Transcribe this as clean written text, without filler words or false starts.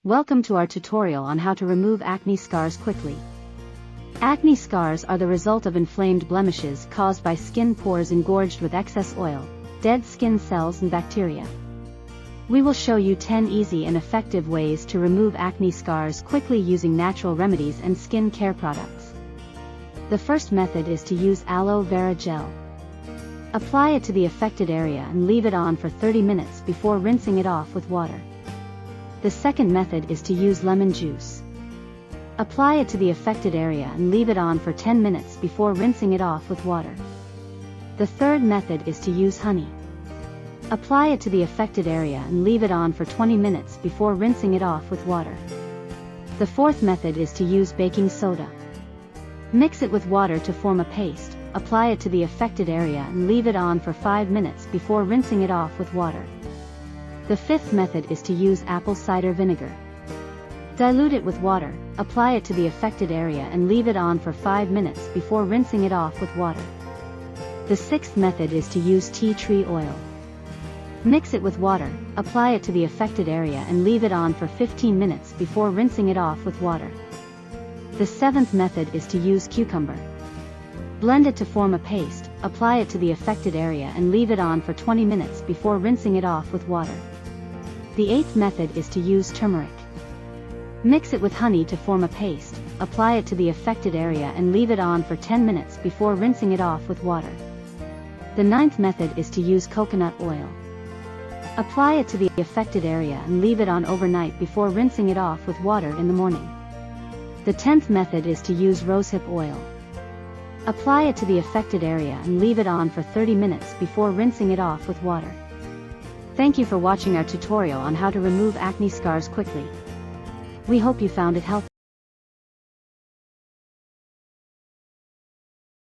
Welcome to our tutorial on how to remove acne scars quickly. Acne scars are the result of inflamed blemishes caused by skin pores engorged with excess oil, dead skin cells and bacteria. We will show you 10 easy and effective ways to remove acne scars quickly using natural remedies and skin care products. The first method is to use aloe vera gel. Apply it to the affected area and leave it on for 30 minutes before rinsing it off with water. The second method is to use lemon juice. Apply it to the affected area and leave it on for 10 minutes before rinsing it off with water. The third method is to use honey. Apply it to the affected area and leave it on for 20 minutes before rinsing it off with water. The fourth method is to use baking soda. Mix it with water to form a paste, apply it to the affected area and leave it on for 5 minutes before rinsing it off with water. The fifth method is to use apple cider vinegar. Dilute it with water, apply it to the affected area and leave it on for 5 minutes before rinsing it off with water. The sixth method is to use tea tree oil. Mix it with water, apply it to the affected area and leave it on for 15 minutes before rinsing it off with water. The seventh method is to use cucumber. Blend it to form a paste, apply it to the affected area and leave it on for 20 minutes before rinsing it off with water. The eighth method is to use turmeric. Mix it with honey to form a paste, apply it to the affected area and leave it on for 10 minutes before rinsing it off with water. The ninth method is to use coconut oil. Apply it to the affected area and leave it on overnight before rinsing it off with water in the morning. The 10th method is to use rosehip oil. Apply it to the affected area and leave it on for 30 minutes before rinsing it off with water. Thank you for watching our tutorial on how to remove acne scars quickly. We hope you found it helpful.